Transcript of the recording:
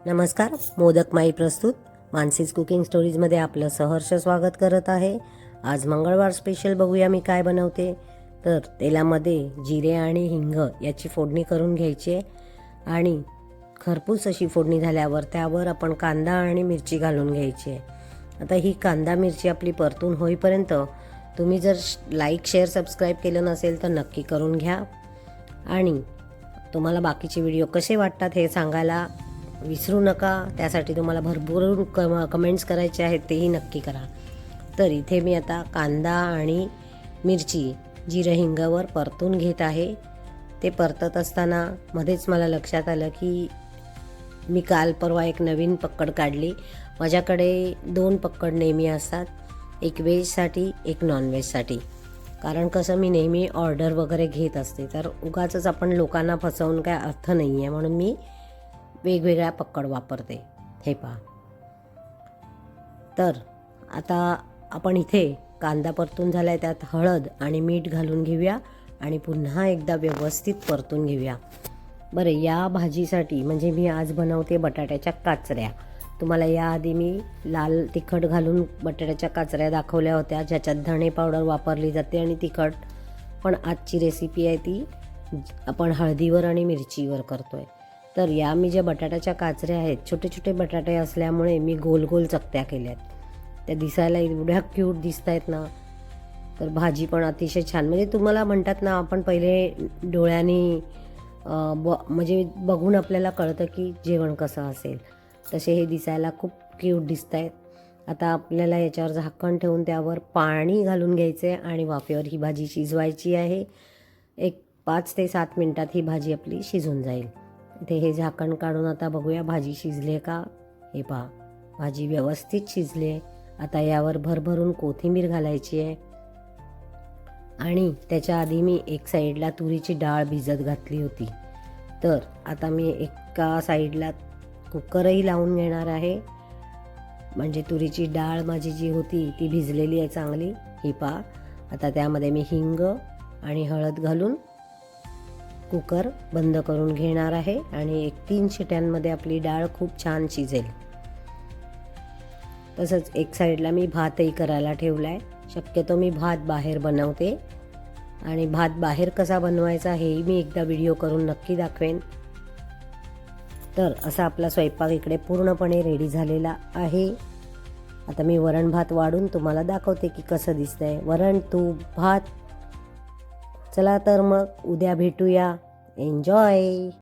नमस्कार. मोदक माई प्रस्तुत मानसीज कुकिंग स्टोरीजमध्ये आपलं सहर्ष स्वागत करत आहे. आज मंगळवार स्पेशल बघूया मी काय बनवते. तर तेलामध्ये जिरे आणि हिंग याची फोडणी करून घ्यायची आणि खरपूस अशी फोडणी झाल्यावर त्यावर आपण कांदा आणि मिरची घालून घ्यायची आहे. आता ही कांदा मिरची आपली परतून होईपर्यंत तुम्ही जर लाईक शेअर सबस्क्राईब केलं नसेल तर नक्की करून घ्या आणि तुम्हाला बाकीचे व्हिडिओ कसे वाटतात हे सांगायला विसरू नका. त्यासाठी तुम्हाला भरपूर कमेंट्स करायचे आहेत, तेही नक्की करा. तर इथे मी आता कांदा आणि मिरची जिरे हिंगावर परतून घेत आहे. ते परतत असताना मध्येच मला लक्षात आलं की मी काल परवा एक नवीन पक्कड काढली. माझ्याकडे 2 पक्कड नेहमी असतात, एक व्हेजसाठी एक नॉनव्हेजसाठी. कारण कसं मी नेहमी ऑर्डर वगैरे घेत असते, तर उगाचच आपण लोकांना फसवून काय अर्थ नाही आहे, म्हणून मी वेगवेगळ्या पक्कड वापरते. हे पहा. तर आता आपण इथे कांदा परतून झाला आहे, त्यात हळद आणि मीठ घालून घेऊया आणि पुन्हा एकदा व्यवस्थित परतून घेऊया. बरं, या भाजीसाठी म्हणजे मी आज बनवते बटाट्याच्या काचऱ्या. तुम्हाला याआधी मी लाल तिखट घालून बटाट्याच्या काचऱ्या दाखवल्या होत्या, ज्याच्यात धणे पावडर वापरली जाते आणि तिखट. पण आजची रेसिपी आहे ती आपण हळदीवर आणि मिरचीवर करतो आहे. तर या मी ज्या बटाट्याच्या काचऱ्या आहेत, छोटे छोटे बटाटे असल्यामुळे मी गोल गोल चकत्या केल्यात. त्या दिसायला एवढ्या क्यूट दिसत आहेत ना. तर भाजी पण अतिशय छान, म्हणजे तुम्हाला म्हणतात ना, आपण पहिले डोळ्यांनी म्हणजे बघून आपल्याला कळतं की जेवण कसं असेल, तसे हे दिसायला खूप क्यूट दिसत आहेत. आता आपल्याला याच्यावर झाकण ठेवून त्यावर पाणी घालून घ्यायचं आहे आणि वाफेवर ही भाजी शिजवायची आहे. एक 5 ते 7 मिनटात ही भाजी आपली शिजून जाईल. इथे हे झाकण काढून आता बघूया भाजी शिजले का. हे पहा, भाजी व्यवस्थित शिजली आहे. आता यावर भरभरून कोथिंबीर घालायची आहे आणि त्याच्या आधी मी एक साईडला तुरीची डाळ भिजत घातली होती. तर आता मी एका साईडला कुकरही लावून घेणार आहे, म्हणजे तुरीची डाळ माझी जी होती ती भिजलेली आहे चांगली. ही पहा. आता त्यामध्ये मी हिंग आणि हळद घालून कुकर बंद करून घेणार आहे आणि 1-3 शिट्यांमध्ये आपली डाळ खूप छान शिजेल. तसंच एक साईडला मी भातही करायला ठेवला आहे. शक्यतो मी भात बाहेर बनवते आणि भात बाहेर कसा बनवायचा हेही मी एकदा व्हिडिओ करून नक्की दाखवेन. तर असा आपला स्वयंपाक इकडे पूर्णपणे रेडी झालेला आहे. आता मी वरण भात वाढून तुम्हाला दाखवते की कसं दिसतंय. वरण तूप भात. चला तर मग उद्या भेटूया. एन्जॉय.